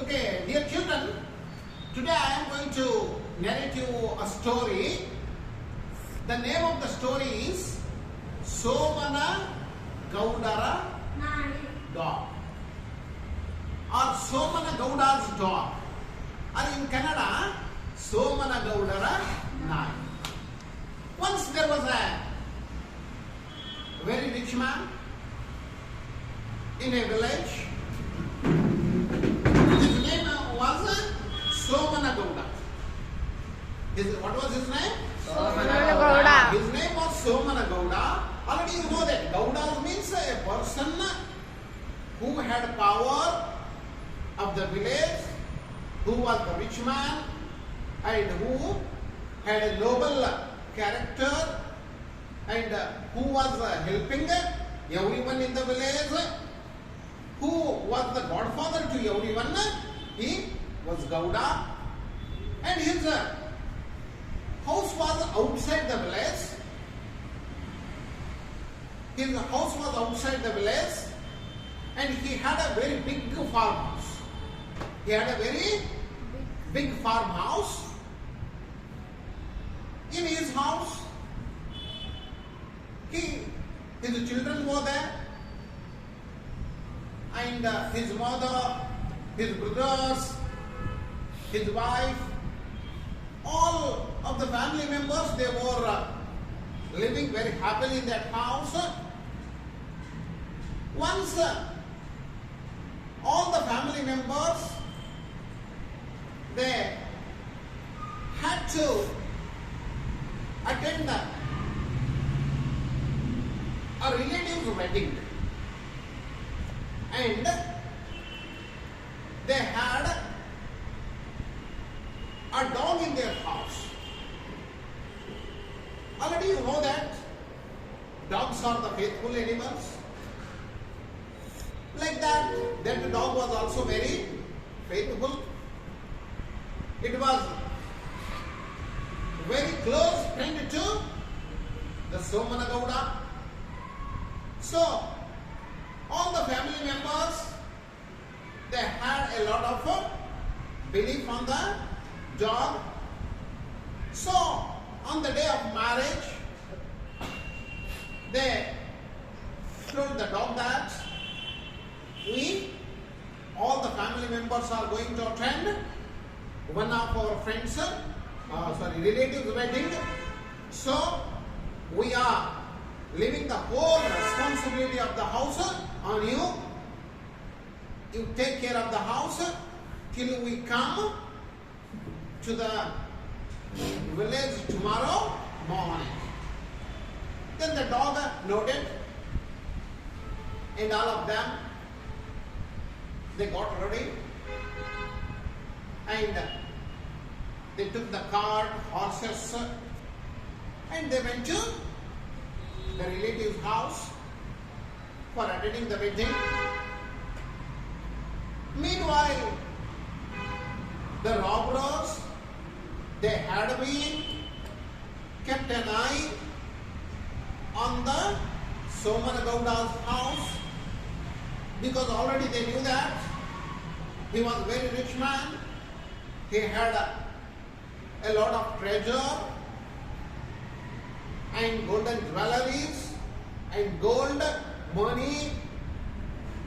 Okay, dear children, today I am going to narrate you a story. The name of the story is Somana Gaudara Dog or Somana Gauda's dog, or in Kannada Somana Gaudara Nai. Once there was a very rich man in a village. His name was Somana Gauda. What was his name? Somana Gauda. His name was Somana Gauda. Already you know that Gauda means a person who had power of the village, who was the rich man and who had a noble character and who was helping everyone in the village, who was the godfather to everyone. He was Gauda, and his house was outside the village. His house was outside the village, and he had a very big farmhouse. He had a very big farmhouse. In his house, his children were there, and his mother, his brothers, his wife, all of the family members, they were living very happily in that house. Once all the family members, they had to attend a relative's wedding, and they had a dog in their house. Already you know that dogs are the faithful animals. Like that dog was also very faithful. It was very close friend to the Somana Gauda. So all the family members, they had a lot of belief on the dog. So on the day of marriage, they told the dog that all the family members are going to attend one of our friends, relatives' wedding. So we are leaving the whole responsibility of the house on you. You take care of the house till we come to the village tomorrow morning. Then the dog noted, and all of them, they got ready, and they took the cart, horses, and they went to the relative's house for attending the wedding. Meanwhile, the robbers, they had been kept an eye on the Somana Gauda's house, because already they knew that he was a very rich man. He had a lot of treasure and golden jewelries and gold money.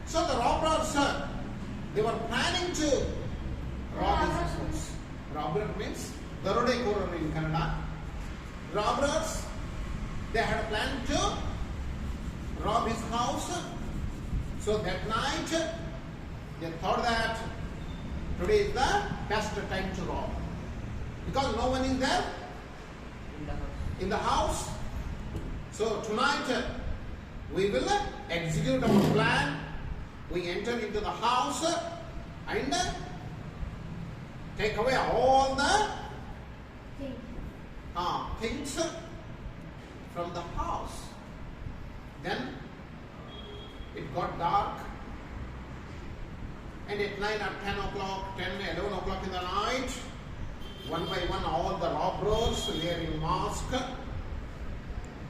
So the robbers, they were planning to rob his house. Robber means Darodekoraru in Kannada. Robbers, they had planned to rob his house. So that night, they thought that today is the best time to rob, because no one is there in the house. So tonight we will execute our plan. We enter into the house and take away all the things from the house. Then it got dark, and at 9 or 10 o'clock, 10, 11 o'clock in the night, one by one all the robbers wearing mask,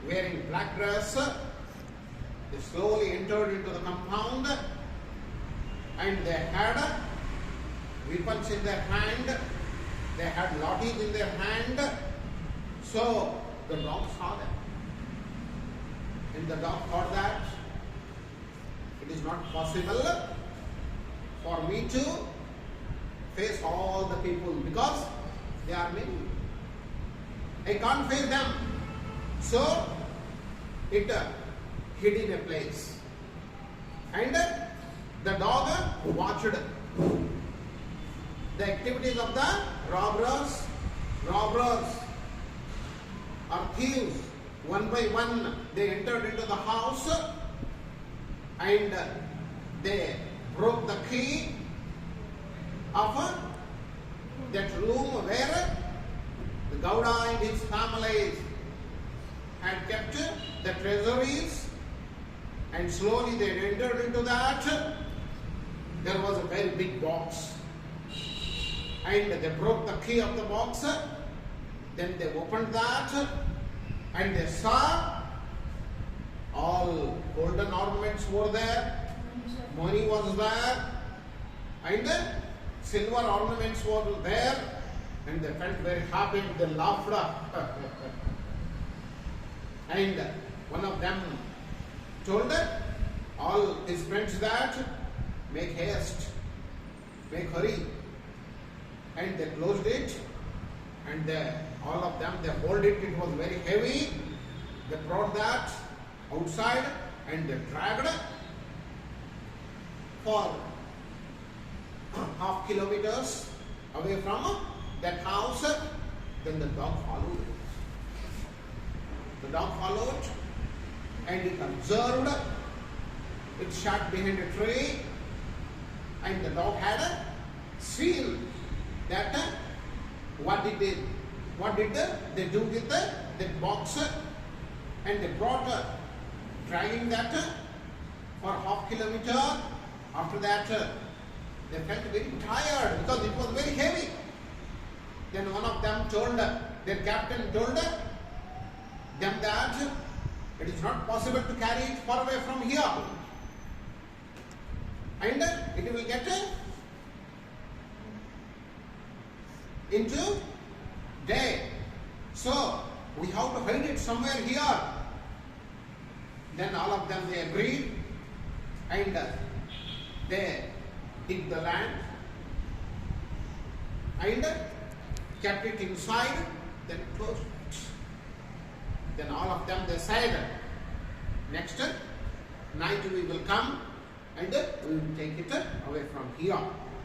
wearing black dress, they slowly entered into the compound, and they had weapons in their hand. They had lathis in their hand. So the dog saw them. And the dog thought that it is not possible for me to face all the people because they are many. I can't face them. So it hid in a place. And the dog watched the activities of the robbers or thieves. One by one they entered into the house and they broke the key of that room where the Gowda and his family had kept the treasuries, and slowly they entered into that. There was a very big box, and they broke the key of the box. Then they opened that, and they saw all golden ornaments were there, money was there, and silver ornaments were there, and they felt very happy. They laughed. And one of them told all his friends that make haste, make hurry, and they closed it, and all of them they hold it. It was very heavy. They brought that outside and they dragged for half kilometers away from that house. Then the dog followed it. The dog followed and it observed. It sat behind a tree, and the dog had seen that what did they do with that box, and they brought dragging that for half kilometer. After that they felt very tired because it was very heavy. Then one of them told, their captain told them that it is not possible to carry it far away from here, and it will get into day. So we have to hide it somewhere here. Then all of them they agreed, and they dig the land and kept it inside, then closed it. Then all of them they said, next night we will come and we will take it away from here.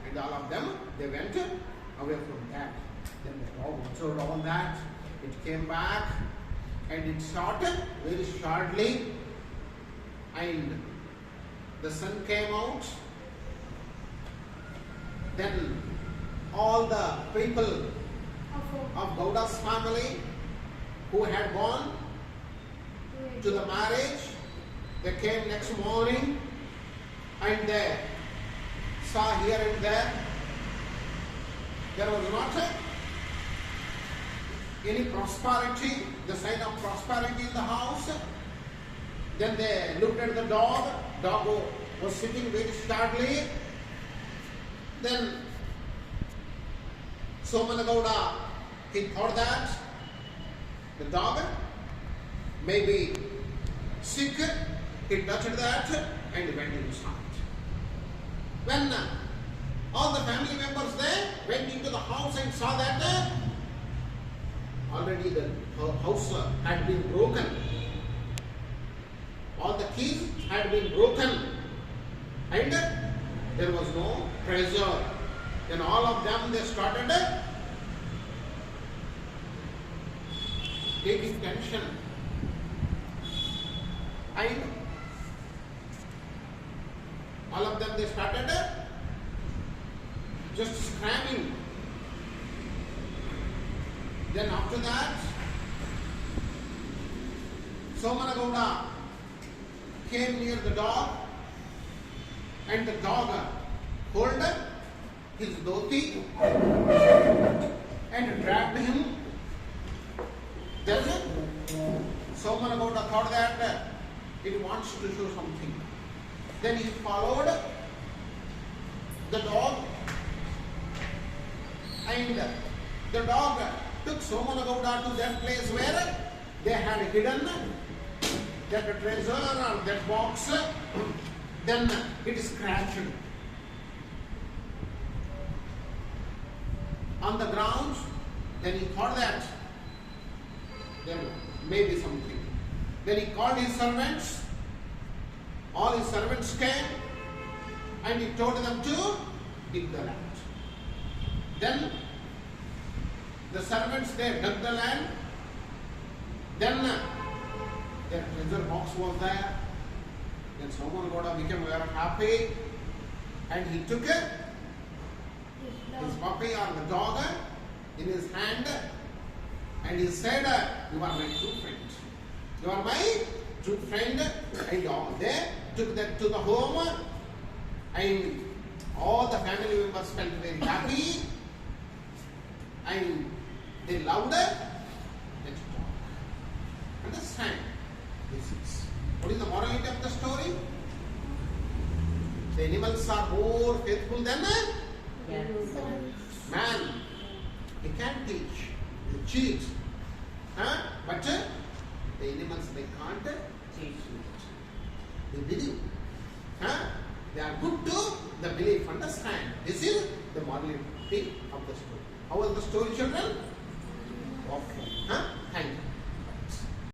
And all of them they went away from that. Then the dog observed all that. It came back and it shot very shortly, and the sun came out. Then all the people of Gowda's family who had gone to the marriage, they came next morning and they saw here and there was not any prosperity, the sign of prosperity in the house. Then they looked at the dog. Dog was sitting very sadly. Then Somana Gowda, he thought that the dog may be sick. He touched that and went inside. When all the family members there went into the house and saw that already the house had been broken. All the keys had been broken and there was no treasure. Then all of them they started taking tension and all of them they started just screaming. Then after that, Somana Gowda came near the dog and the dog pulled his dhoti and dragged him. Then Somana Gowda thought that it wants to show something. Then he followed the dog And the dog took Somanagowda to that place where they had hidden that treasure or that box. Then it scratched on the ground. Then he thought that there may be something. Then he called his servants. All his servants came and he told them to dig the land. Then the servants there dug the land. Then their treasure box was there. Then Somanagowda became very happy and he took his puppy or the dog in his hand and he said, "You are my true friend. You are my true friend." And all they took that to the home and all the family members felt very happy and they loved that dog. Understand? This is. What is the morality of the story? The animals are more faithful than man. He can't teach. They cheat. But the animals, they can't teach. They believe. They are good to the belief. Understand? This is the morality of the story. How was the story, children? Okay.